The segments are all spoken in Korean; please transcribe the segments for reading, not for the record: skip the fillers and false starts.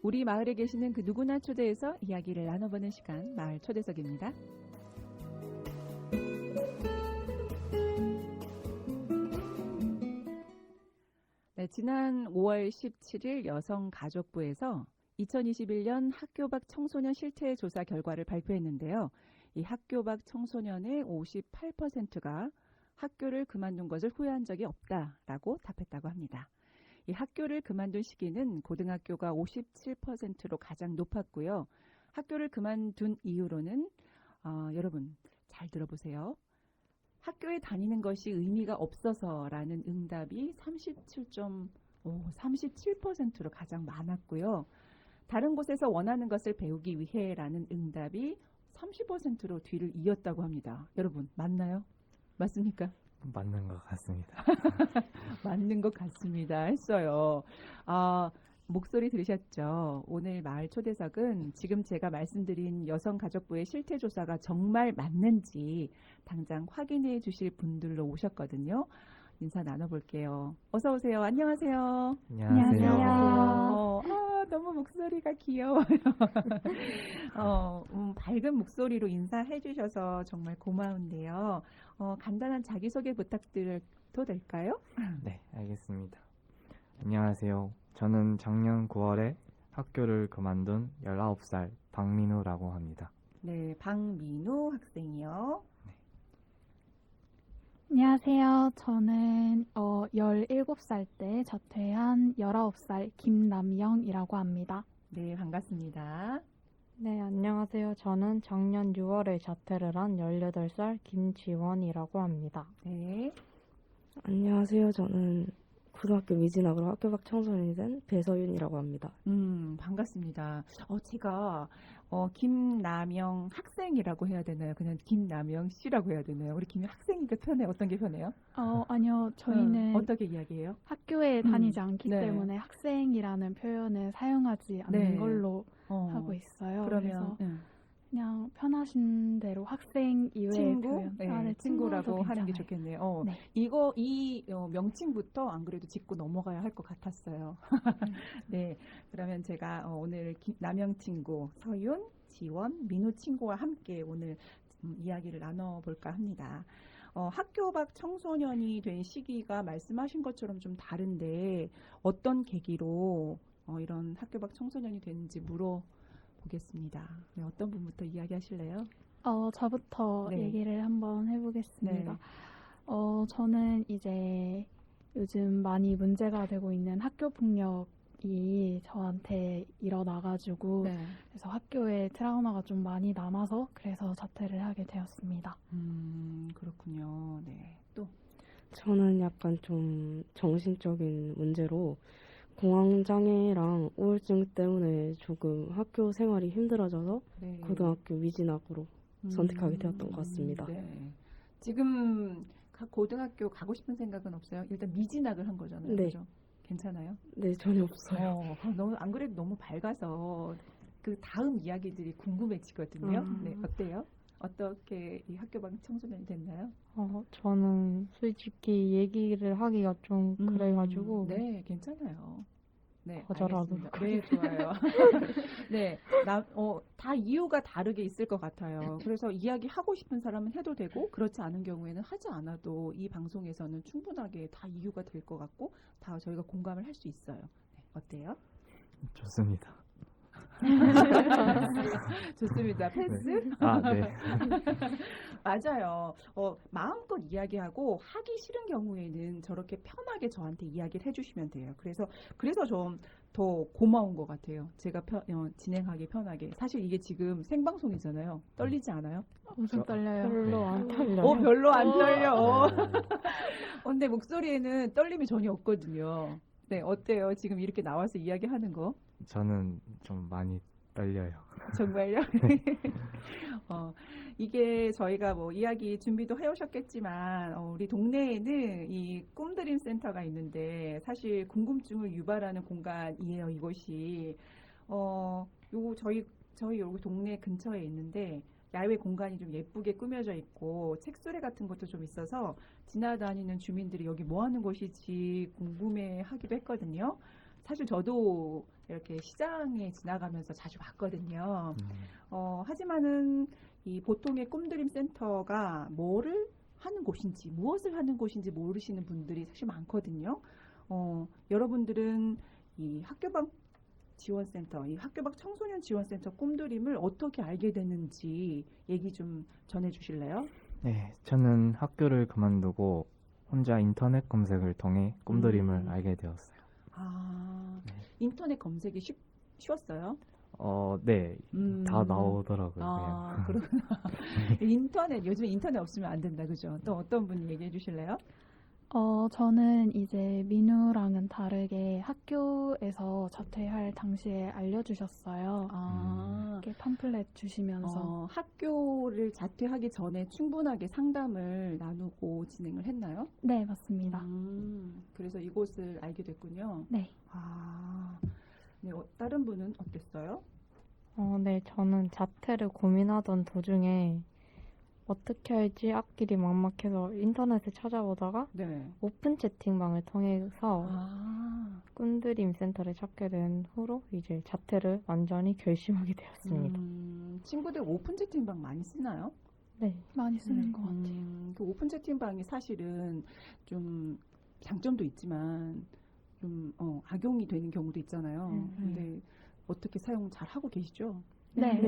우리 마을에 계시는 그 누구나 초대해서 이야기를 나눠보는 시간, 마을 초대석입니다. 네, 지난 5월 17일 여성가족부에서 2021년 학교 밖 청소년 실태 조사 결과를 발표했는데요. 이 학교 밖 청소년의 58%가 학교를 그만둔 것을 후회한 적이 없다라고 답했다고 합니다. 이 학교를 그만둔 시기는 고등학교가 57%로 가장 높았고요. 학교를 그만둔 이유로는 여러분 잘 들어보세요. 학교에 다니는 것이 의미가 없어서라는 응답이 37%로 가장 많았고요. 다른 곳에서 원하는 것을 배우기 위해라는 응답이 30%로 뒤를 이었다고 합니다. 여러분 맞나요? 맞습니까? 맞는 것 같습니다. 맞는 것 같습니다. 했어요. 목소리 들으셨죠? 오늘 마을 초대석은 지금 제가 말씀드린 여성가족부의 실태조사가 정말 맞는지 당장 확인해 주실 분들로 오셨거든요. 인사 나눠볼게요. 어서 오세요. 안녕하세요. 안녕하세요. 너무 목소리가 귀여워요. 밝은 목소리로 인사해 주셔서 정말 고마운데요. 간단한 자기소개 부탁드려도 될까요? 네, 알겠습니다. 안녕하세요. 저는 작년 9월에 학교를 그만둔 19살 박민우라고 합니다. 네, 박민우 학생이요. 안녕하세요. 저는 17살 때 자퇴한 19살 김남영이라고 합니다. 네, 반갑습니다. 네, 안녕하세요. 저는 작년 6월에 자퇴를 한 18살 김지원이라고 합니다. 네, 안녕하세요. 저는 고등학교 미진학으로 학교 밖 청소년이 된 배서윤이라고 합니다. 반갑습니다. 제가 김남영 학생이라고 해야 되나요? 그냥 김남영 씨라고 해야 되나요? 우리 김 학생이니까 편해요. 어떤 게 편해요? 아니요. 저희는 어떻게 이야기해요? 학교에 다니지 않기 네. 때문에 학생이라는 표현을 사용하지 않는 네. 걸로 하고 있어요. 그러면 그래서 그냥 편하신 대로 학생 이외의 친구? 표현. 네, 친구라고 하는 게 좋겠네요. 네. 이 명칭부터 안 그래도 짚고 넘어가야 할 것 같았어요. 네, 그러면 제가 오늘 남영 친구, 서윤, 지원, 민우 친구와 함께 오늘 이야기를 나눠볼까 합니다. 학교 밖 청소년이 된 시기가 말씀하신 것처럼 좀 다른데 어떤 계기로 이런 학교 밖 청소년이 됐는지 물어보겠습니다. 네, 어떤 분부터 이야기하실래요? 저부터 네. 얘기를 한번 해보겠습니다. 네. 저는 이제 요즘 많이 문제가 되고 있는 학교 폭력이 저한테 일어나가지고 네. 그래서 학교에 트라우마가 좀 많이 남아서 그래서 자퇴를 하게 되었습니다. 그렇군요. 네. 또 저는 약간 좀 정신적인 문제로 공황장애랑 우울증 때문에 조금 학교 생활이 힘들어져서 네. 고등학교 미진학으로 선택하게 되었던 것 같습니다. 네. 지금 각 고등학교 가고 싶은 생각은 없어요? 일단 미진학을 한 거잖아요. 네. 그죠? 괜찮아요? 네, 전혀 없어요. 너무 안 그래도 너무 밝아서 그 다음 이야기들이 궁금해지거든요. 네, 어때요? 어떻게 이 학교 밖 청소년이 됐나요? 저는 솔직히 얘기를 하기가 좀 그래가지고 네, 괜찮아요. 네, 거절하도록 알겠습니다. 네, 좋아요. 네, 다 이유가 다르게 있을 것 같아요. 그래서 이야기하고 싶은 사람은 해도 되고 그렇지 않은 경우에는 하지 않아도 이 방송에서는 충분하게 다 이유가 될 것 같고 다 저희가 공감을 할 수 있어요. 네, 어때요? 좋습니다. 좋습니다. 패스? 네. 맞아요. 마음껏 이야기하고 하기 싫은 경우에는 저렇게 편하게 저한테 이야기를 해주시면 돼요. 그래서 좀 더 고마운 것 같아요. 제가 진행하기 편하게. 사실 이게 지금 생방송이잖아요. 떨리지 않아요? 엄청 떨려요. 별로 안 떨려요. 별로 안 떨려. 근데 목소리에는 떨림이 전혀 없거든요. 네, 어때요? 지금 이렇게 나와서 이야기하는 거? 저는 좀 많이 떨려요. 정말요? 이게 저희가 뭐 이야기 준비도 해오셨겠지만 우리 동네에는 이 꿈드림 센터가 있는데 사실 궁금증을 유발하는 공간이에요. 이곳이 요거 저희 저희 여기 동네 근처에 있는데 야외 공간이 좀 예쁘게 꾸며져 있고 책수레 같은 것도 좀 있어서 지나다니는 주민들이 여기 뭐 하는 곳이지 궁금해 하기도 했거든요. 사실 저도 이렇게 시장에 지나가면서 자주 봤거든요. 하지만은 이 보통의 꿈드림 센터가 뭐를 하는 곳인지, 무엇을 하는 곳인지 모르시는 분들이 사실 많거든요. 여러분들은 이 학교방 지원센터, 이 학교밖 청소년 지원센터 꿈드림을 어떻게 알게 됐는지 얘기 좀 전해주실래요? 네, 저는 학교를 그만두고 혼자 인터넷 검색을 통해 꿈드림을 알게 되었어요. 아, 네. 인터넷 검색이 쉬웠어요? 네, 다 음. 나오더라고요. 아, 그냥. 그렇구나. 인터넷, 요즘에 인터넷 없으면 안 된다, 그죠? 또 어떤 분이 얘기해 주실래요? 저는 이제 민우랑은 다르게 학교에서 자퇴할 당시에 알려주셨어요. 아, 이렇게 팜플렛 주시면서. 학교를 자퇴하기 전에 충분하게 상담을 나누고 진행을 했나요? 네, 맞습니다. 그래서 이곳을 알게 됐군요. 네. 아, 네, 다른 분은 어땠어요? 네, 저는 자퇴를 고민하던 도중에 어떻게 할지 앞길이 막막해서 인터넷에 찾아보다가 네. 오픈 채팅방을 통해서 아, 꿈드림 센터를 찾게 된 후로 이제 자퇴를 완전히 결심하게 되었습니다. 친구들 오픈 채팅방 많이 쓰나요? 네. 많이 쓰는 것 같아요. 그 오픈 채팅방이 사실은 좀 장점도 있지만 좀 악용이 되는 경우도 있잖아요. 근데 어떻게 사용 잘 하고 계시죠? 네.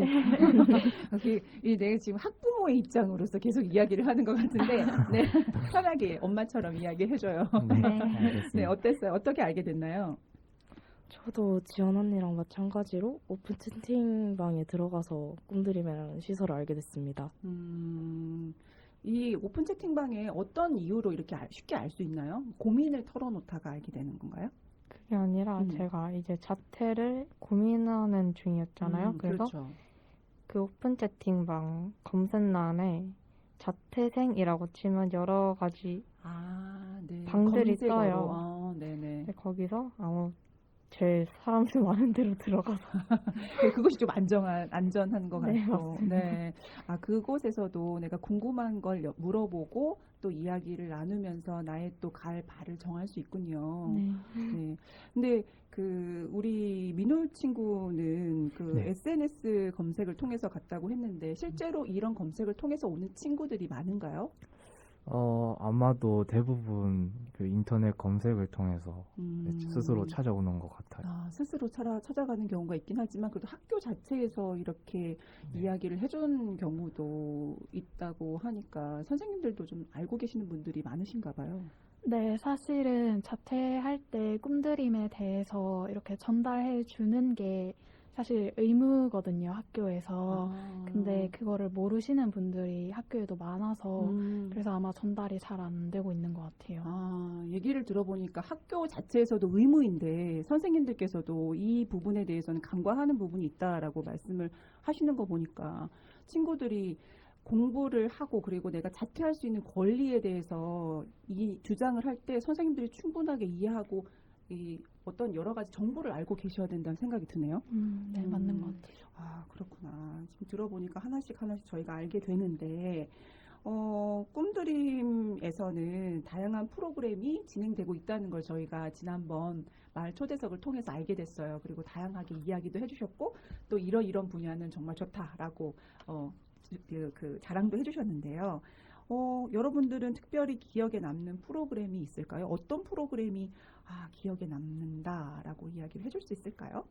내가 지금 학부모의 입장으로서 계속 이야기를 하는 것 같은데, 네, 편하게 엄마처럼 이야기해줘요. 네, 네. 알겠습니다. 네, 어땠어요? 어떻게 알게 됐나요? 저도 지연 언니랑 마찬가지로 오픈 채팅방에 들어가서 꿈드림이라는 시설을 알게 됐습니다. 이 오픈 채팅방에 어떤 이유로 이렇게 쉽게 알 수 있나요? 고민을 털어놓다가 알게 되는 건가요? 그게 아니라 제가 이제 자퇴를 고민하는 중이었잖아요. 그래서 그렇죠. 그 오픈 채팅방 검색란에 자퇴생이라고 치면 여러 가지 네. 방들이 검색어로. 떠요. 네네. 거기서 제일 사람들 많은 데로 들어가서 그것이 좀 안전한 것 네, 같고. 맞습니다. 네. 그곳에서도 내가 궁금한 걸 물어보고 또 이야기를 나누면서 나의 또 갈 발을 정할 수 있군요. 네. 네. 근데 우리 민호 친구는 네. SNS 검색을 통해서 갔다고 했는데 실제로 이런 검색을 통해서 오는 친구들이 많은가요? 아마도 대부분 그 인터넷 검색을 통해서 스스로 찾아오는 것 같아요. 스스로 찾아가는 경우가 있긴 하지만 그래도 학교 자체에서 이렇게 네. 이야기를 해준 경우도 있다고 하니까 선생님들도 좀 알고 계시는 분들이 많으신가 봐요. 네, 사실은 자퇴할 때 꿈드림에 대해서 이렇게 전달해 주는 게 사실 의무거든요, 학교에서. 근데 그거를 모르시는 분들이 학교에도 많아서 그래서 아마 전달이 잘 안 되고 있는 것 같아요. 얘기를 들어보니까 학교 자체에서도 의무인데 선생님들께서도 이 부분에 대해서는 간과하는 부분이 있다라고 말씀을 하시는 거 보니까 친구들이 공부를 하고 그리고 내가 자퇴할 수 있는 권리에 대해서 이 주장을 할 때 선생님들이 충분하게 이해하고 이 어떤 여러 가지 정보를 알고 계셔야 된다는 생각이 드네요. 네, 맞는 것 같아요. 그렇구나. 지금 들어보니까 하나씩 저희가 알게 되는데, 꿈드림에서는 다양한 프로그램이 진행되고 있다는 걸 저희가 지난번 마을 초대석을 통해서 알게 됐어요. 그리고 다양하게 이야기도 해주셨고, 또 이런 분야는 정말 좋다라고, 자랑도 해주셨는데요. 여러분들은 특별히 기억에 남는 프로그램이 있을까요? 어떤 프로그램이 기억에 남는다라고 이야기를 해줄 수 있을까요?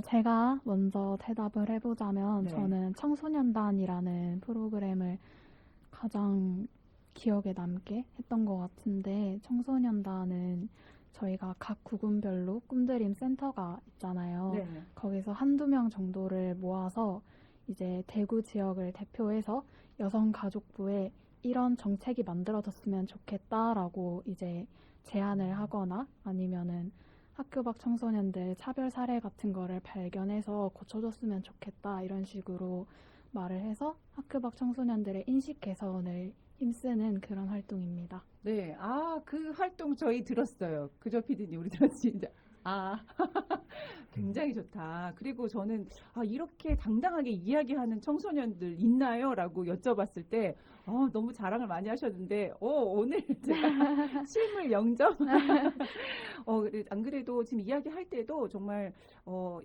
제가 먼저 대답을 해보자면 네. 저는 청소년단이라는 프로그램을 가장 기억에 남게 했던 것 같은데 청소년단은 저희가 각 구군별로 꿈드림 센터가 있잖아요. 네. 거기서 한두 명 정도를 모아서 이제 대구 지역을 대표해서 여성가족부에 이런 정책이 만들어졌으면 좋겠다라고 이제 제안을 하거나 아니면은 학교 밖 청소년들 차별 사례 같은 거를 발견해서 고쳐줬으면 좋겠다 이런 식으로 말을 해서 학교 밖 청소년들의 인식 개선을 힘쓰는 그런 활동입니다. 네. 그 활동 저희 들었어요. 그죠, 피디님? 우리 들었지? 아, 굉장히 좋다. 그리고 저는 이렇게 당당하게 이야기하는 청소년들 있나요? 라고 여쭤봤을 때 너무 자랑을 많이 하셨는데 오늘 제가 실물 영점 안 그래도 지금 이야기할 때도 정말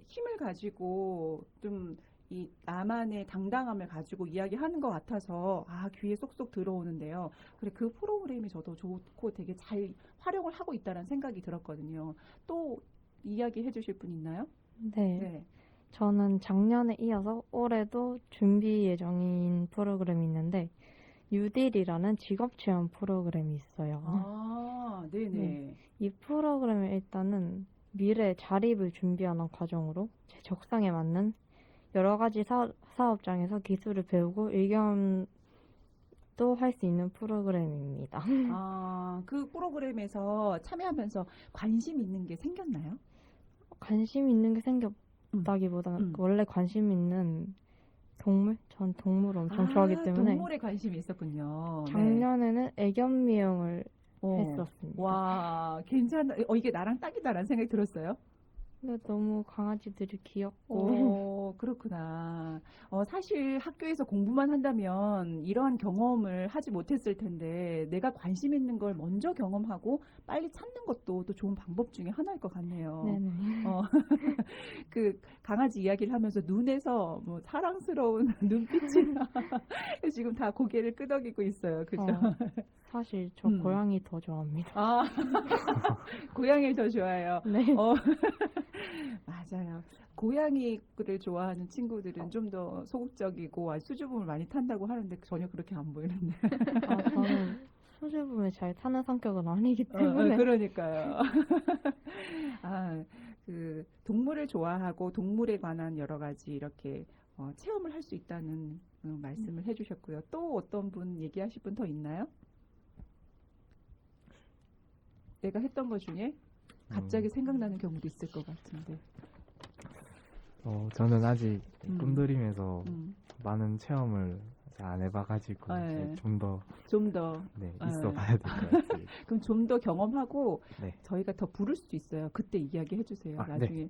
힘을 가지고 좀 이 나만의 당당함을 가지고 이야기하는 것 같아서 귀에 쏙쏙 들어오는데요. 그래 그 프로그램이 저도 좋고 되게 잘 활용을 하고 있다는 생각이 들었거든요. 또 이야기해 주실 분 있나요? 네. 네. 저는 작년에 이어서 올해도 준비 예정인 프로그램이 있는데 유딜이라는 직업체험 프로그램이 있어요. 네네. 네. 이 프로그램은 일단은 미래 자립을 준비하는 과정으로 제 적성에 맞는 여러 가지 사업장에서 기술을 배우고 의견도 할 수 있는 프로그램입니다. 그 프로그램에서 참여하면서 관심 있는 게 생겼나요? 관심 있는 게 생겼다기보다는 원래 관심 있는 동물? 전 동물을 엄청 좋아하기 때문에 동물에 관심이 있었군요. 작년에는 애견 미용을 네. 했었습니다. 와, 괜찮아. 이게 나랑 딱이다라는 생각이 들었어요. 근데 너무 강아지들이 귀엽고 그렇구나. 사실 학교에서 공부만 한다면 이러한 경험을 하지 못했을 텐데 내가 관심 있는 걸 먼저 경험하고 빨리 찾는 것도 또 좋은 방법 중에 하나일 것 같네요. 네네. 그 강아지 이야기를 하면서 눈에서 뭐 사랑스러운 눈빛이 지금 다 고개를 끄덕이고 있어요. 그죠? 사실 저 고양이 더 좋아합니다. 고양이를 더 좋아해요. 네. 맞아요. 고양이를 좋아하는 친구들은 좀 더 소극적이고 수줍음을 많이 탄다고 하는데 전혀 그렇게 안 보이는데. 저는 수줍음을 잘 타는 성격은 아니기 때문에. 그러니까요. 그 동물을 좋아하고 동물에 관한 여러 가지 이렇게 체험을 할 수 있다는 말씀을 해주셨고요. 또 어떤 분 얘기하실 분 더 있나요? 내가 했던 것 중에 갑자기 생각나는 경우도 있을 것 같은데. 저는 아직 음. 꿈드림에서 많은 체험을 안 해봐가지고 네. 좀 더 네. 있어봐야 될 것 같습니다. 그럼 좀 더 경험하고 네. 저희가 더 부를 수도 있어요. 그때 이야기해 주세요. 네. 나중에.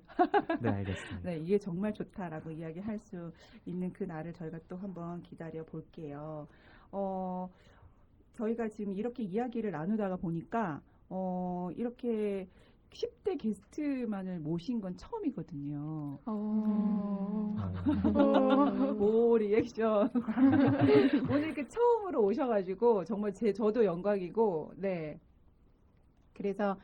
네, 알겠습니다. 네, 이게 정말 좋다라고 이야기할 수 있는 그 날을 저희가 또 한번 기다려 볼게요. 저희가 지금 이렇게 이야기를 나누다가 보니까 이렇게 10대 게스트만을 모신 건 처음이거든요. 오, 리액션. 오늘 이렇게 처음으로 오셔가지고 정말 저도 영광이고, 네. 그래서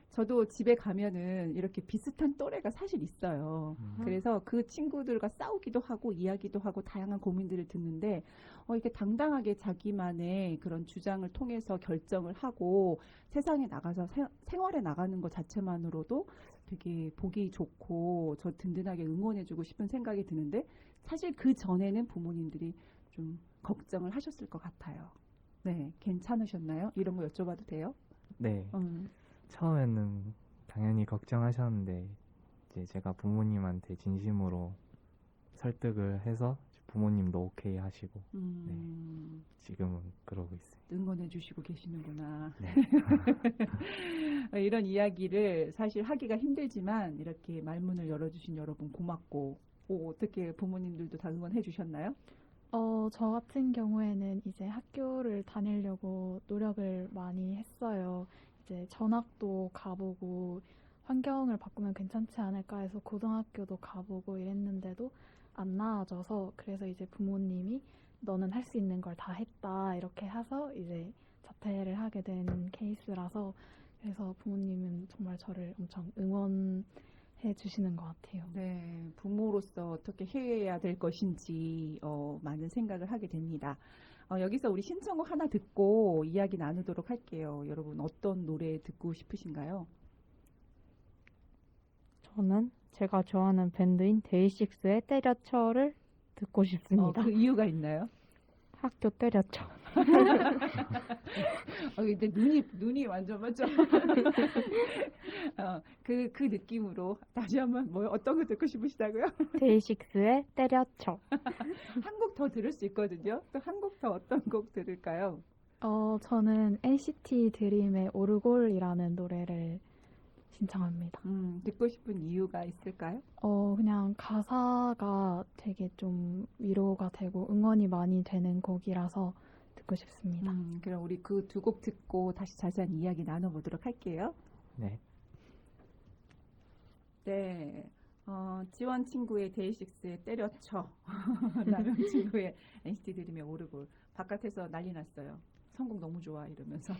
저도 집에 가면은 이렇게 비슷한 또래가 사실 있어요. 그래서 그 친구들과 싸우기도 하고 이야기도 하고 다양한 고민들을 듣는데 이렇게 당당하게 자기만의 그런 주장을 통해서 결정을 하고 세상에 나가서 생활에 나가는 것 자체만으로도 되게 보기 좋고 저 든든하게 응원해주고 싶은 생각이 드는데 사실 그 전에는 부모님들이 좀 걱정을 하셨을 것 같아요. 네, 괜찮으셨나요? 이런 거 여쭤봐도 돼요? 네. 처음에는 당연히 걱정하셨는데 이제 제가 부모님한테 진심으로 설득을 해서 부모님도 오케이 하시고 네, 지금은 그러고 있습니다. 응원해 주시고 계시는구나. 네. 이런 이야기를 사실 하기가 힘들지만 이렇게 말문을 열어주신 여러분 고맙고 어떻게 부모님들도 다 응원해 주셨나요? 저 같은 경우에는 이제 학교를 다니려고 노력을 많이 했어요. 이제 전학도 가보고 환경을 바꾸면 괜찮지 않을까 해서 고등학교도 가보고 이랬는데도 안 나아져서 그래서 이제 부모님이 너는 할 수 있는 걸 다 했다 이렇게 해서 이제 자퇴를 하게 된 케이스라서 그래서 부모님은 정말 저를 엄청 응원해 주시는 것 같아요. 네, 부모로서 어떻게 해야 될 것인지 많은 생각을 하게 됩니다. 여기서 우리 신청곡 하나 듣고 이야기 나누도록 할게요. 여러분 어떤 노래 듣고 싶으신가요? 저는 제가 좋아하는 밴드인 데이식스의 때려쳐를 듣고 싶습니다. 그 이유가 있나요? 학교 때려쳐. 근데 눈이 완전 맞죠? 그 느낌으로 다시 한번 어떤 거 듣고 싶으시다고요? 데이식스의 때려쳐. 한 곡 더 들을 수 있거든요. 또 한 곡 더 어떤 곡 들을까요? 저는 NCT 드림의 오르골이라는 노래를 신청합니다. 듣고 싶은 이유가 있을까요? 그냥 가사가 되게 좀 위로가 되고 응원이 많이 되는 곡이라서 듣고 싶습니다. 그럼 우리 그 두 곡 듣고 다시 자세한 이야기 나눠보도록 할게요. 네. 네. 지원 친구의 데이식스의 때려쳐. 남영 친구의 NCT 드림의 오르골. 바깥에서 난리 났어요. 선곡 너무 좋아 이러면서.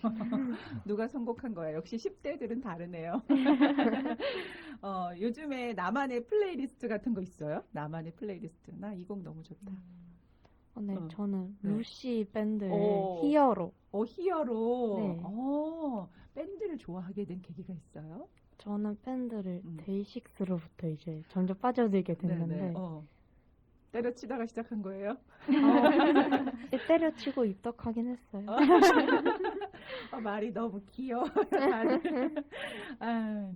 누가 선곡한 거야? 역시 10대들은 다르네요. 요즘에 나만의 플레이리스트 같은 거 있어요? 나만의 플레이리스트. 나 이 곡 너무 좋다. 네, 어. 저는 네. 루시 밴드의 오. 히어로. 히어로. 네. 밴드를 좋아하게 된 계기가 있어요? 저는 밴드를 음. 데이식스로부터 이제 점점 빠져들게 됐는데 네네. 때려치다가 시작한 거예요? 때려치고 입덕하긴 했어요. 말이 너무 귀여워요, 다들.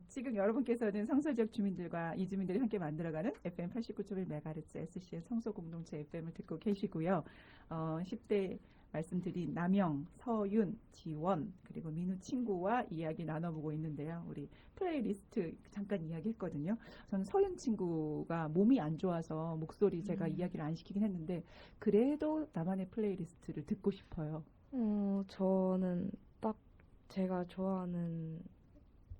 지금 여러분께서는 성서지역 주민들과 이주민들이 함께 만들어가는 FM 89.1MHz SCN 성소공동체 FM을 듣고 계시고요. 10대 말씀드린 남영, 서윤, 지원, 그리고 민우 친구와 이야기 나눠보고 있는데요. 우리 플레이리스트 잠깐 이야기했거든요. 저는 서윤 친구가 몸이 안 좋아서 목소리 제가 이야기를 안 시키긴 했는데 그래도 나만의 플레이리스트를 듣고 싶어요. 저는 딱 제가 좋아하는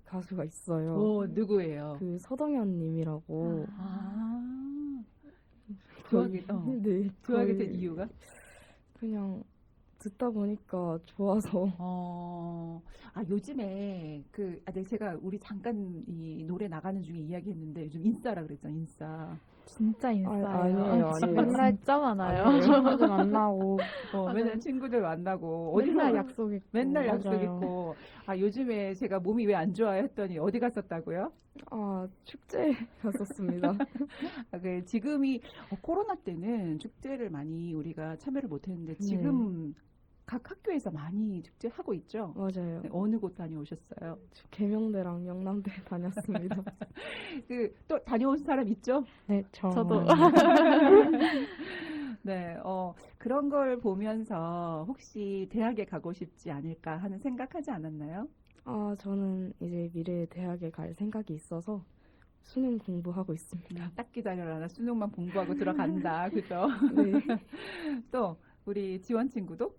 가수가 있어요. 누구예요? 그 서동현 님이라고. 좋아하게, 네. 좋아하게 된 거의 이유가? 그냥 듣다 보니까 좋아서. 요즘에 네, 제가 우리 잠깐 이 노래 나가는 중에 이야기했는데 요즘 인싸라 그랬잖아요, 인싸. 진짜 인싸예요. 아니에요. 맨날 진짜 많아요. 친구들 만나고 맨날 친구들 만나고 맨날 어디서 약속 있고. 맨날 약속 맞아요. 있고. 요즘에 제가 몸이 왜 안 좋아요 했더니 어디 갔었다고요? 축제 갔었습니다. 지금이 코로나 때는 축제를 많이 우리가 참여를 못했는데 지금 각 학교에서 많이 축제 하고 있죠. 맞아요. 네, 어느 곳 다녀오셨어요? 계명대랑 영남대 다녔습니다. 또 다녀온 사람 있죠? 네, 저도. 네, 그런 걸 보면서 혹시 대학에 가고 싶지 않을까 하는 생각하지 않았나요? 저는 이제 미래에 대학에 갈 생각이 있어서 수능 공부하고 있습니다. 딱 기다려라. 나 수능만 공부하고 들어간다. 그죠? 네. 또 우리 지원 친구도?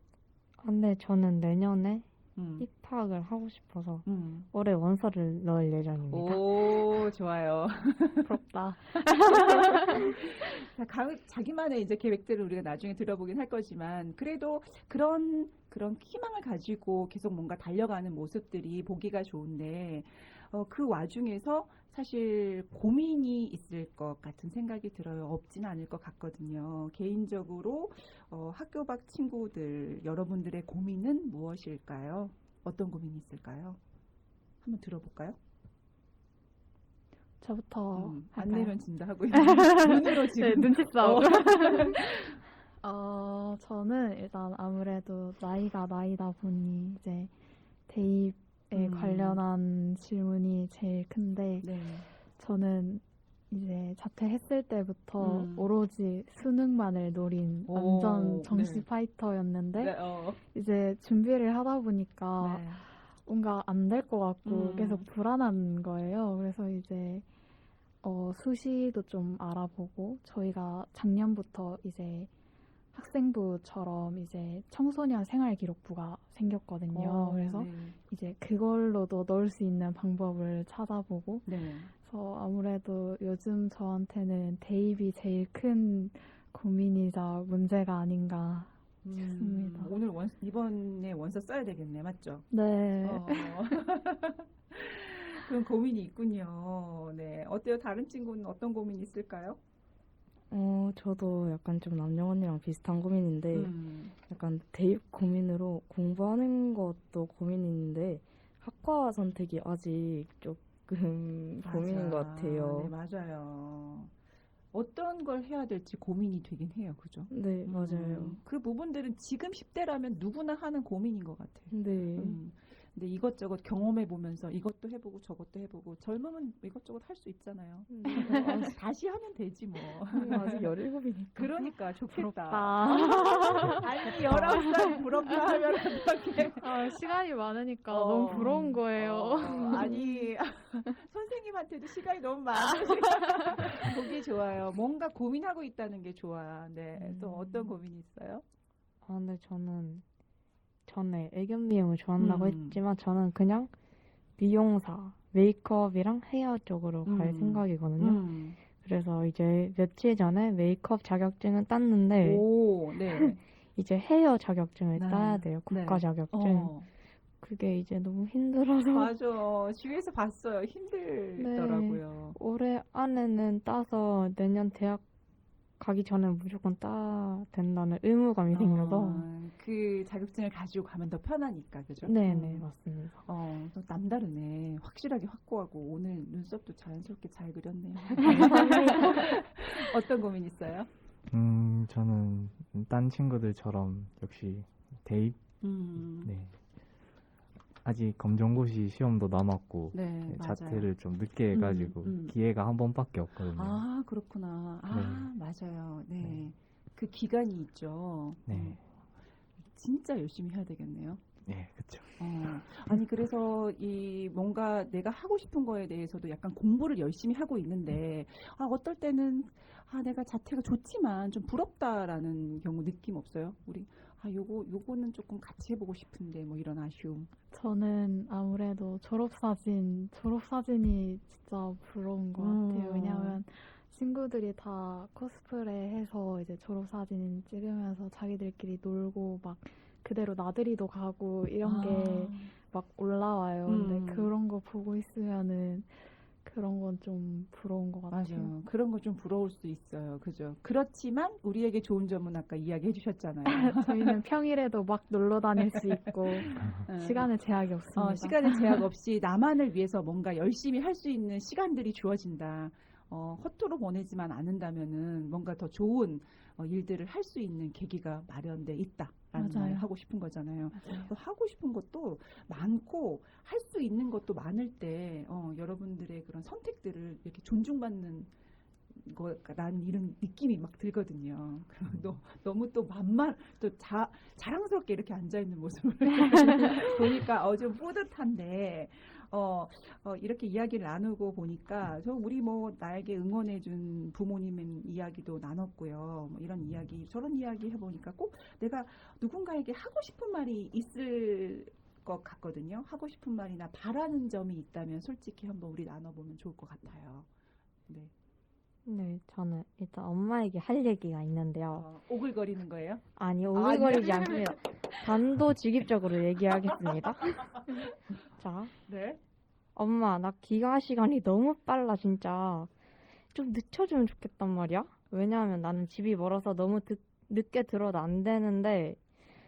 근데 저는 내년에 음. 입학을 하고 싶어서 음. 올해 원서를 넣을 예정입니다. 오, 좋아요. 부럽다. 자기만의 이제 계획들을 우리가 나중에 들어보긴 할 거지만 그래도 그런 희망을 가지고 계속 뭔가 달려가는 모습들이 보기가 좋은데 그 와중에서 사실 고민이 있을 것 같은 생각이 들어요. 없지는 않을 것 같거든요. 개인적으로 학교 밖 친구들 여러분들의 고민은 무엇일까요? 어떤 고민이 있을까요? 한번 들어볼까요? 저부터 안 할까요? 내면 진다 하고 있는 눈으로 지금 네, 눈치 싸움. 저는 일단 아무래도 나이가 나이다 보니 이제 대입에 관련한 질문이 제일 큰데 네. 저는 이제 자퇴했을 때부터 음. 오로지 수능만을 노린 오, 완전 정시 네. 파이터였는데 네, 이제 준비를 하다 보니까 네. 뭔가 안 될 것 같고 음. 계속 불안한 거예요. 그래서 이제 수시도 좀 알아보고 저희가 작년부터 이제 학생부처럼 이제 청소년 생활기록부가 생겼거든요. 그래서 네. 이제 그걸로도 넣을 수 있는 방법을 찾아보고 네. 그래서 아무래도 요즘 저한테는 대입이 제일 큰 고민이자 문제가 아닌가 싶습니다. 오늘 이번에 원서 써야 되겠네, 맞죠? 네. 그런 고민이 있군요. 네. 어때요? 다른 친구는 어떤 고민이 있을까요? 저도 약간 좀 남영 언니랑 비슷한 고민인데 음. 약간 대입 고민으로 공부하는 것도 고민인데 학과 선택이 아직 조금 고민인 것 같아요. 네, 맞아요. 어떤 걸 해야 될지 고민이 되긴 해요. 그죠? 네, 맞아요. 그 부분들은 지금 10대라면 누구나 하는 고민인 것 같아요. 네. 근데 이것저것 경험해 보면서 이것도 해보고 저것도 해보고 젊으면 이것저것 할 수 있잖아요. 다시 하면 되지 뭐. 아직 17이니까. 그러니까 좋겠다. 부럽다. 아니 19살 부럽다 하면 어떡해. 시간이 많으니까 어. 너무 부러운 거예요. 아니 선생님한테도 시간이 너무 많으시고 보기 좋아요. 뭔가 고민하고 있다는 게 좋아. 네. 또 어떤 고민이 있어요? 아, 근데 저는 전에 애견 미용을 좋아한다고 음. 했지만 저는 그냥 미용사, 메이크업이랑 헤어 쪽으로 갈 생각이거든요. 그래서 이제 며칠 전에 메이크업 자격증은 땄는데 오, 네. 이제 헤어 자격증을 네. 따야 돼요. 국가 네. 자격증. 어, 그게 이제 너무 힘들어서 맞아. 주위에서 봤어요. 힘들더라고요. 올해 안에는 따서 내년 대학 가기 전에 무조건 따야 된다는 의무감이 생겨서 그 자격증을 가지고 가면 더 편하니까, 그죠? 네네 맞습니다. 또 남다르네. 확실하게 확고하고 오늘 눈썹도 자연스럽게 잘 그렸네요. 어떤 고민 있어요? 저는 딴 친구들처럼 역시 대입, 네. 아직 검정고시 시험도 남았고, 네, 네, 맞아요. 자퇴를 좀 늦게 해가지고, 기회가 한 번밖에 없거든요. 아, 그렇구나. 아, 맞아요. 네. 네. 그 기간이 있죠. 네. 진짜 열심히 해야 되겠네요. 네, 그쵸. 아니, 그래서 이 뭔가 내가 하고 싶은 거에 대해서도 약간 공부를 열심히 하고 있는데, 어떨 때는, 내가 자퇴가 좋지만 좀 부럽다라는 경우 느낌 없어요? 우리, 요거는 조금 같이 해보고 싶은데, 뭐 이런 아쉬움. 저는 아무래도 졸업사진이 진짜 부러운 것 같아요. 왜냐하면 친구들이 다 코스프레 해서 이제 졸업사진 찍으면서 자기들끼리 놀고 막 그대로 나들이도 가고 이런 게 막 올라와요. 근데 그런 거 보고 있으면은 그런 건 좀 부러운 것 같아요. 맞아요. 그런 거 좀 부러울 수 있어요. 그죠? 그렇지만 우리에게 좋은 점은 아까 이야기해 주셨잖아요. 저희는 평일에도 막 놀러 다닐 수 있고 시간의 제약이 없습니다. 시간의 제약 없이 나만을 위해서 뭔가 열심히 할 수 있는 시간들이 주어진다. 허투루 보내지만 않는다면은 뭔가 더 좋은 일들을 할 수 있는 계기가 마련돼 있다라는 맞아요. 말을 하고 싶은 거잖아요. 맞아요. 또 하고 싶은 것도 많고 할 수 있는 것도 많을 때 여러분들의 그런 선택들을 이렇게 존중받는 난 이런 느낌이 막 들거든요. 너무 또 또 자랑스럽게 이렇게 앉아 있는 모습을 보니까 좀 뿌듯한데 이렇게 이야기를 나누고 보니까 우리 뭐 나에게 응원해준 부모님의 이야기도 나눴고요. 뭐 이런 이야기 저런 이야기 해보니까 꼭 내가 누군가에게 하고 싶은 말이 있을 것 같거든요. 하고 싶은 말이나 바라는 점이 있다면 솔직히 한번 우리 나눠보면 좋을 것 같아요. 네. 네, 저는 일단 엄마에게 할 얘기가 있는데요. 오글거리는 거예요? 아니, 오글거리지 않습니다. 단도직입적으로 얘기하겠습니다. 자, 네. 엄마, 나 귀가 시간이 너무 빨라, 진짜. 좀 늦춰주면 좋겠단 말이야. 왜냐하면 나는 집이 멀어서 너무 늦게 들어도 안 되는데,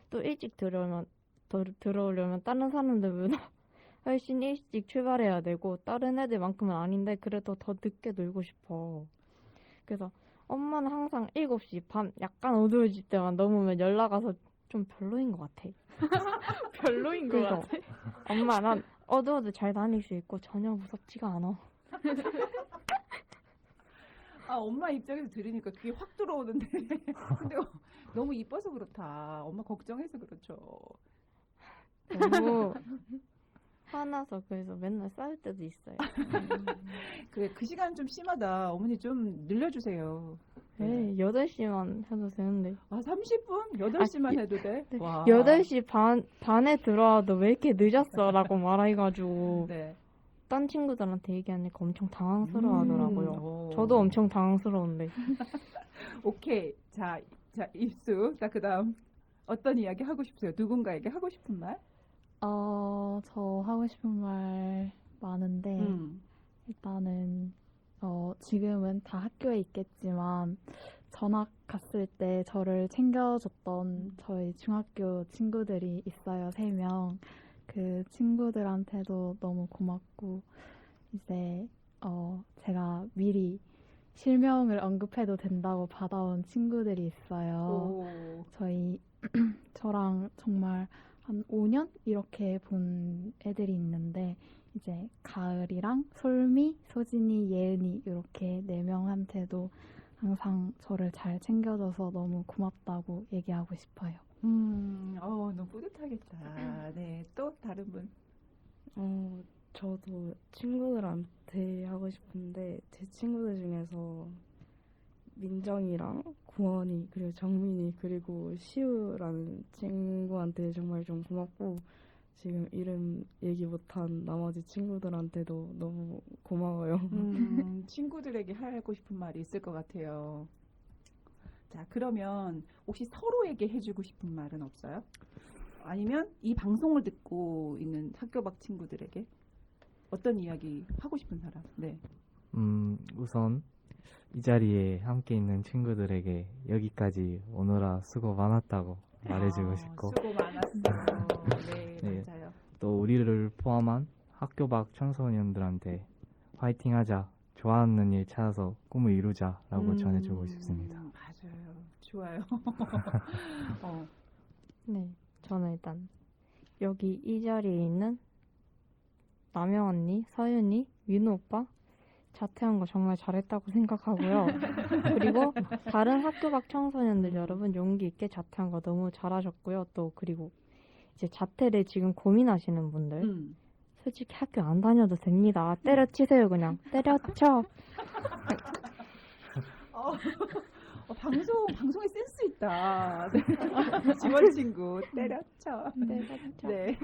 또 일찍 들어오려면 다른 사람들보다 훨씬 일찍 출발해야 되고, 다른 애들만큼은 아닌데, 그래도 더 늦게 놀고 싶어. 그래서 엄마는 항상 7시 밤 약간 어두워질 때만 넘으면 연락 와서 좀 별로인 것 같아. 별로인 것 그래서 같아. 엄마 난 어두워도 잘 다닐 수 있고 전혀 무섭지가 않아. 엄마 입장에서 들으니까 그게 확 들어오는데. 근데 너무 이뻐서 그렇다. 엄마 걱정해서 그렇죠. 너무 화나서 그래서 맨날 싸울 때도 있어요. 그래, 그 시간 좀 심하다. 어머니 좀 늘려주세요. 네, 8시만 해도 되는데. 30분? 8시만 해도 돼? 네. 와. 8시 반에 들어와도 왜 이렇게 늦었어? 라고 말해가지고 네. 딴 친구들한테 얘기하니까 엄청 당황스러워 하더라고요. 오. 저도 엄청 당황스러운데. 오케이. 자, 입수. 자, 그 다음. 어떤 이야기 하고 싶으세요? 누군가에게 하고 싶은 말? 저 하고 싶은 말 많은데 일단은 지금은 다 학교에 있겠지만 전학 갔을 때 저를 챙겨줬던 저희 중학교 친구들이 있어요. 3명. 그 친구들한테도 너무 고맙고 이제 제가 미리 실명을 언급해도 된다고 받아온 친구들이 있어요. 오. 저랑 정말 한 5년 이렇게 본 애들이 있는데 이제 가을이랑 솔미, 소진이, 예은이 이렇게 4명한테도 항상 저를 잘 챙겨줘서 너무 고맙다고 얘기하고 싶어요. 너무 뿌듯하겠다. 네, 또 다른 분. 저도 친구들한테 하고 싶은데 제 친구들 중에서 민정이랑 구원이 그리고 정민이 그리고 시우라는 친구한테 정말 좀 고맙고 지금 이름 얘기 못한 나머지 친구들한테도 너무 고마워요. 친구들에게 하고 싶은 말이 있을 것 같아요. 자, 그러면 혹시 서로에게 해주고 싶은 말은 없어요? 아니면 이 방송을 듣고 있는 학교 밖 친구들에게 어떤 이야기 하고 싶은 사람? 네. 우선 이 자리에 함께 있는 친구들에게 여기까지 오느라 수고 많았다고 말해주고 싶고 수고 많았어요. 네, 네. 맞아요. 또 우리를 포함한 학교 밖 청소년들한테 화이팅 하자, 좋아하는 일 찾아서 꿈을 이루자라고 전해주고 싶습니다. 맞아요. 좋아요. 네, 저는 일단 여기 이 자리에 있는 남영 언니, 서윤이, 민우 오빠 자퇴한 거 정말 잘했다고 생각하고요. 그리고 다른 학교 밖 청소년들 여러분 용기 있게 자퇴한 거 너무 잘하셨고요. 또 그리고 이제 자퇴를 지금 고민하시는 분들 솔직히 학교 안 다녀도 됩니다. 때려치세요 그냥. 때려쳐. 방송에 센스 있다. 네. 지원 친구 때려쳐. 때려쳐. 네.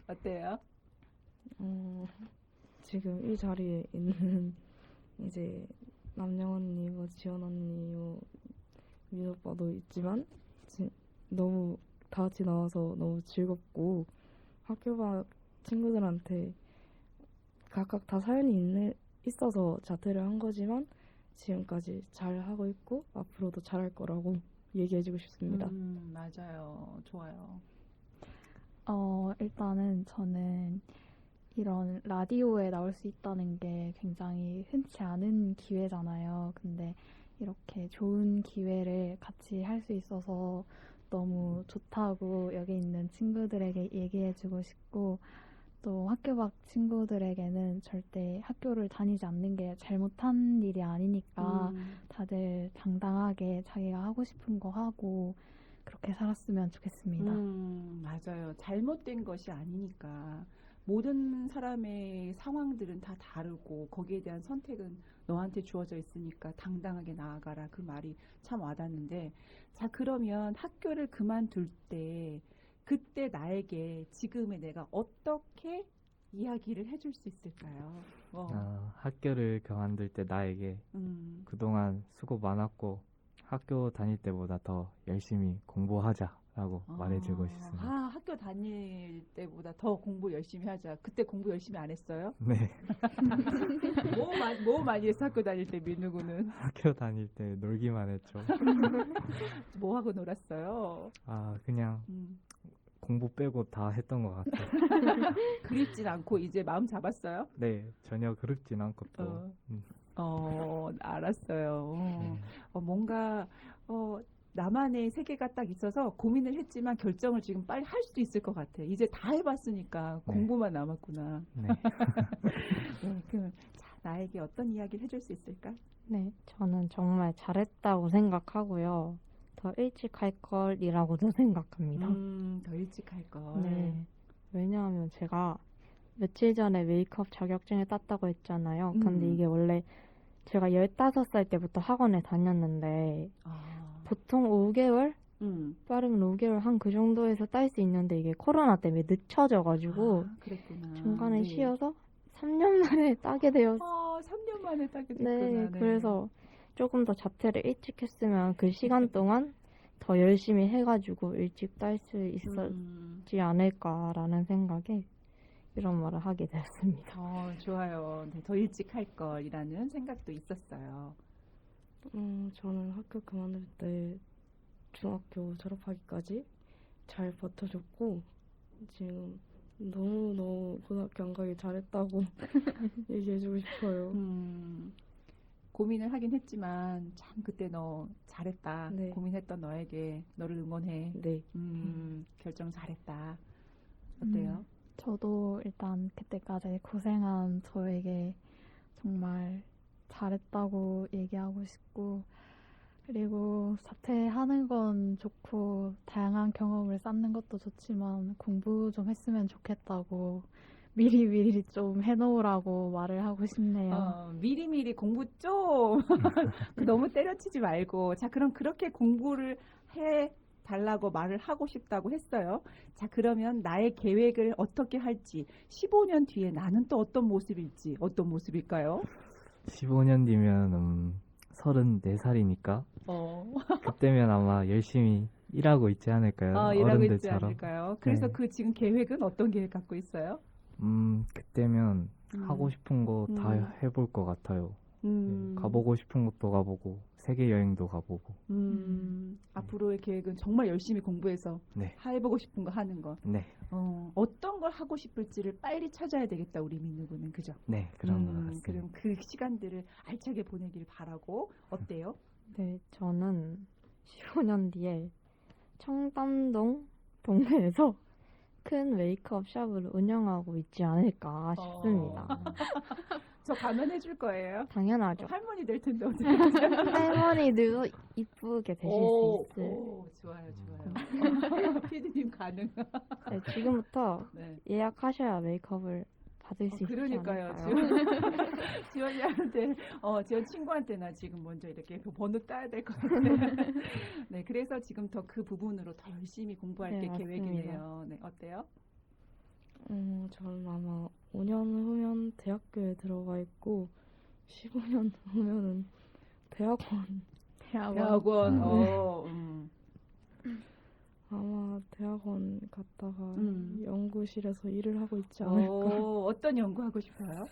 어때요? 지금 이 자리에 있는 이제 남영 언니, 뭐 지원 언니, 뭐 민호 오빠도 있지만 너무 다 같이 나와서 너무 즐겁고 학교 밖 친구들한테 각각 다 사연이 있어서 자퇴를 한 거지만 지금까지 잘 하고 있고 앞으로도 잘할 거라고 얘기해주고 싶습니다. 맞아요. 좋아요. 일단은 저는 이런 라디오에 나올 수 있다는 게 굉장히 흔치 않은 기회잖아요. 근데 이렇게 좋은 기회를 같이 할 수 있어서 너무 좋다고 여기 있는 친구들에게 얘기해주고 싶고 또 학교 밖 친구들에게는 절대 학교를 다니지 않는 게 잘못한 일이 아니니까 다들 당당하게 자기가 하고 싶은 거 하고 그렇게 살았으면 좋겠습니다. 맞아요. 잘못된 것이 아니니까 모든 사람의 상황들은 다 다르고 거기에 대한 선택은 너한테 주어져 있으니까 당당하게 나아가라. 그 말이 참 와닿는데 자 그러면 학교를 그만둘 때 그때 나에게 지금의 내가 어떻게 이야기를 해줄 수 있을까요? 학교를 그만둘 때 나에게 그동안 수고 많았고 학교 다닐 때보다 더 열심히 공부하자라고 말해주고 싶습니다. 학교 다닐 때보다 더 공부 열심히 하자. 그때 공부 열심히 안 했어요? 네. 뭐 많이 했어 학교 다닐 때 민우구는? 학교 다닐 때 놀기만 했죠. 뭐 하고 놀았어요? 그냥 공부 빼고 다 했던 것 같아요. 그립진 않고 이제 마음 잡았어요? 네, 전혀 그립진 않고 또. 알았어요. 네. 뭔가 나만의 세계가 딱 있어서 고민을 했지만 결정을 지금 빨리 할 수 있을 것 같아. 이제 다 해봤으니까 네. 공부만 남았구나. 네. 네, 그럼 자, 나에게 어떤 이야기를 해줄 수 있을까? 네, 저는 정말 잘했다고 생각하고요. 더 일찍 할 걸이라고도 생각합니다. 더 일찍 할 걸. 네. 왜냐하면 제가 며칠 전에 메이크업 자격증을 땄다고 했잖아요. 근데 이게 원래 제가 15살 때부터 학원에 다녔는데 보통 5개월? 빠르면 5개월 한 그 정도에서 딸 수 있는데 이게 코로나 때문에 늦춰져가지고 그랬구나. 중간에 네. 쉬어서 3년 만에 따게 되었어요. 3년 만에 따게 됐구나. 네, 그래서 조금 더 자퇴를 일찍 했으면 그 시간 동안 더 열심히 해가지고 일찍 딸 수 있었지 않을까라는 생각에 이런 말을 하게 되었습니다. 좋아요. 네, 더 일찍 할 걸이라는 생각도 있었어요. 저는 학교 그만둘 때 중학교 졸업하기까지 잘 버텨줬고 지금 너무너무 고등학교 안 가길 잘했다고 얘기해주고 싶어요. 고민을 하긴 했지만 참 그때 너 잘했다. 네. 고민했던 너에게 너를 응원해. 네. 결정 잘했다. 어때요? 저도 일단 그때까지 고생한 저에게 정말 잘했다고 얘기하고 싶고, 그리고 사퇴하는 건 좋고 다양한 경험을 쌓는 것도 좋지만 공부 좀 했으면 좋겠다고 미리미리 좀 해놓으라고 말을 하고 싶네요. 미리미리 공부 좀 너무 때려치지 말고 자 그럼 그렇게 공부를 해 달라고 말을 하고 싶다고 했어요. 자 그러면 나의 계획을 어떻게 할지 15년 뒤에 나는 또 어떤 모습일지 어떤 모습일까요? 15년 뒤면 34살이니까 그때면 아마 열심히 일하고 있지 않을까요? 일하고 있지 어른들처럼. 않을까요? 그래서 네. 그 지금 계획은 어떤 계획 갖고 있어요? 그때면 하고 싶은 거 다 음. 해볼 것 같아요. 음. 네, 가보고 싶은 것도 가보고 세계 여행도 가보고. 앞으로의 계획은 정말 열심히 공부해서 네. 해보고 싶은 거 하는 거. 네. 어떤 걸 하고 싶을지를 빨리 찾아야 되겠다 우리 민우군은 그죠? 네, 그런 것 같습니다. 그럼 그 시간들을 알차게 보내길 바라고 어때요? 네, 저는 15년 뒤에 청담동 동네에서 큰 메이크업 샵을 운영하고 있지 않을까 싶습니다. 저 가면 해줄 거예요. 당연하죠. 할머니 될 텐데 어떻게? 할머니들도 이쁘게 되실 수 있을. 좋아요, 좋아요. 피디님 가능. 네, 지금부터 네. 예약하셔야 메이크업을 받을 수 있지 그러니까요. 않을까요? 지원이한테, 지원 친구한테나 지금 먼저 이렇게 번호 따야 될 것 같아요. 네, 그래서 지금 더 그 부분으로 더 열심히 공부할 네, 게 맞습니다. 계획이네요. 네, 어때요? 저는 아마 5년 후면 대학교에 들어가 있고 15년 후면은 대학원 대학원, 아마 대학원 갔다가 음. 연구실에서 일을 하고 있지 않을까. 어떤 연구하고 싶어요?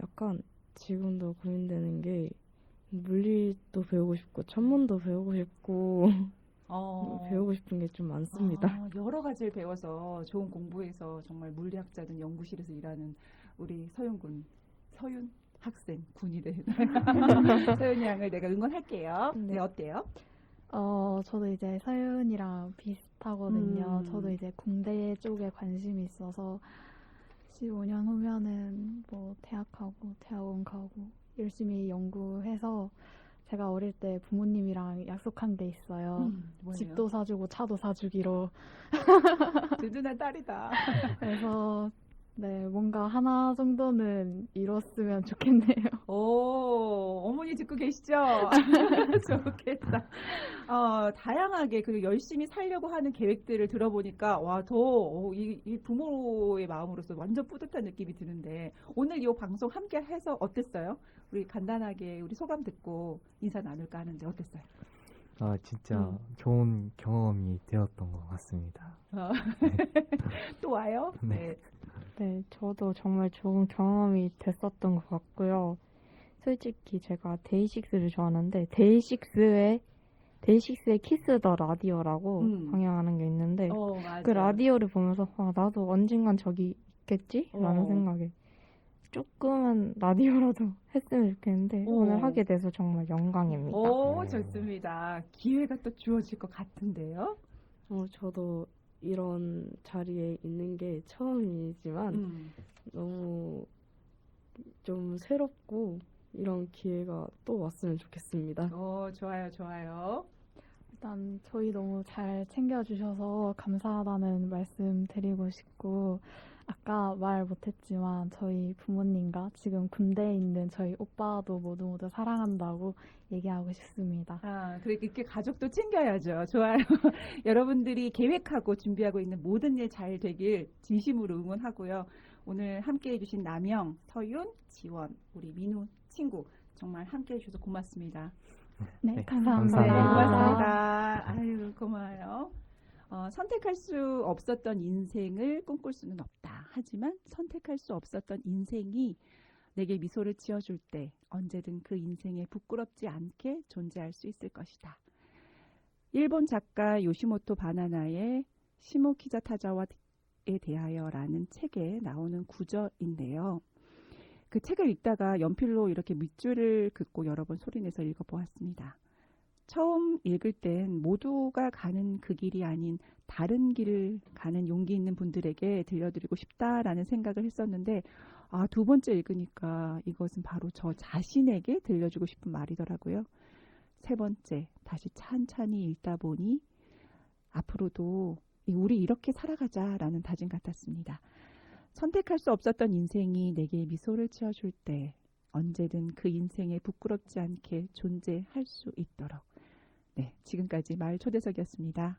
약간 지금도 고민되는 게 물리도 배우고 싶고 천문도 배우고 싶고 배우고 싶은 게 좀 많습니다. 여러 가지를 배워서 좋은 공부해서 정말 물리학자든 연구실에서 일하는 우리 서윤 학생, 군이래. 서윤 양을 내가 응원할게요. 네, 어때요? 저도 이제 서윤이랑 비슷하거든요. 음. 저도 이제 공대 쪽에 관심이 있어서 15년 후면은 뭐 대학하고 대학원 가고 열심히 연구해서 제가 어릴 때 부모님이랑 약속한 게 있어요. 뭐예요? 집도 사주고 차도 사주기로. 든든한 딸이다. 그래서 네, 뭔가 하나 정도는 이뤘으면 좋겠네요. 어머니 듣고 계시죠? 좋겠다. 다양하게 그리고 열심히 살려고 하는 계획들을 들어보니까 이 부모의 마음으로서 완전 뿌듯한 느낌이 드는데 오늘 이 방송 함께 해서 어땠어요? 우리 간단하게 우리 소감 듣고 인사 나눌까 하는데 어땠어요? 진짜 좋은 경험이 되었던 것 같습니다. 또 와요? 네. 네, 저도 정말 좋은 경험이 됐었던 것 같고요. 솔직히 제가 데이식스를 좋아하는데 데이식스의 키스 더 라디오라고 방영하는 게 있는데 맞아. 그 라디오를 보면서 나도 언젠간 저기 있겠지? 라는 생각에 조금은 라디오라도 했으면 좋겠는데 오늘 하게 돼서 정말 영광입니다. 좋습니다. 기회가 또 주어질 것 같은데요? 저도 이런 자리에 있는 게 처음이지만 너무 좀 새롭고 이런 기회가 또 왔으면 좋겠습니다. 좋아요. 일단 저희 너무 잘 챙겨주셔서 감사하다는 말씀 드리고 싶고 아까 말 못했지만 저희 부모님과 지금 군대에 있는 저희 오빠도 모두 사랑한다고 얘기하고 싶습니다. 그리고 이렇게 가족도 챙겨야죠. 좋아요. 여러분들이 계획하고 준비하고 있는 모든 일 잘 되길 진심으로 응원하고요. 오늘 함께 해주신 남영, 서윤, 지원, 우리 민우 친구 정말 함께 해주셔서 고맙습니다. 네, 감사합니다. 고맙습니다. 아유, 고마워요. 선택할 수 없었던 인생을 꿈꿀 수는 없다. 하지만 선택할 수 없었던 인생이 내게 미소를 지어줄 때 언제든 그 인생에 부끄럽지 않게 존재할 수 있을 것이다. 일본 작가 요시모토 바나나의 시모키자 타자와에 대하여라는 책에 나오는 구절인데요. 그 책을 읽다가 연필로 이렇게 밑줄을 긋고 여러 번 소리내서 읽어보았습니다. 처음 읽을 땐 모두가 가는 그 길이 아닌 다른 길을 가는 용기 있는 분들에게 들려드리고 싶다라는 생각을 했었는데, 두 번째 읽으니까 이것은 바로 저 자신에게 들려주고 싶은 말이더라고요. 세 번째, 다시 찬찬히 읽다 보니 앞으로도 우리 이렇게 살아가자라는 다짐 같았습니다. 선택할 수 없었던 인생이 내게 미소를 지어줄 때 언제든 그 인생에 부끄럽지 않게 존재할 수 있도록. 네, 지금까지 마을 초대석이었습니다.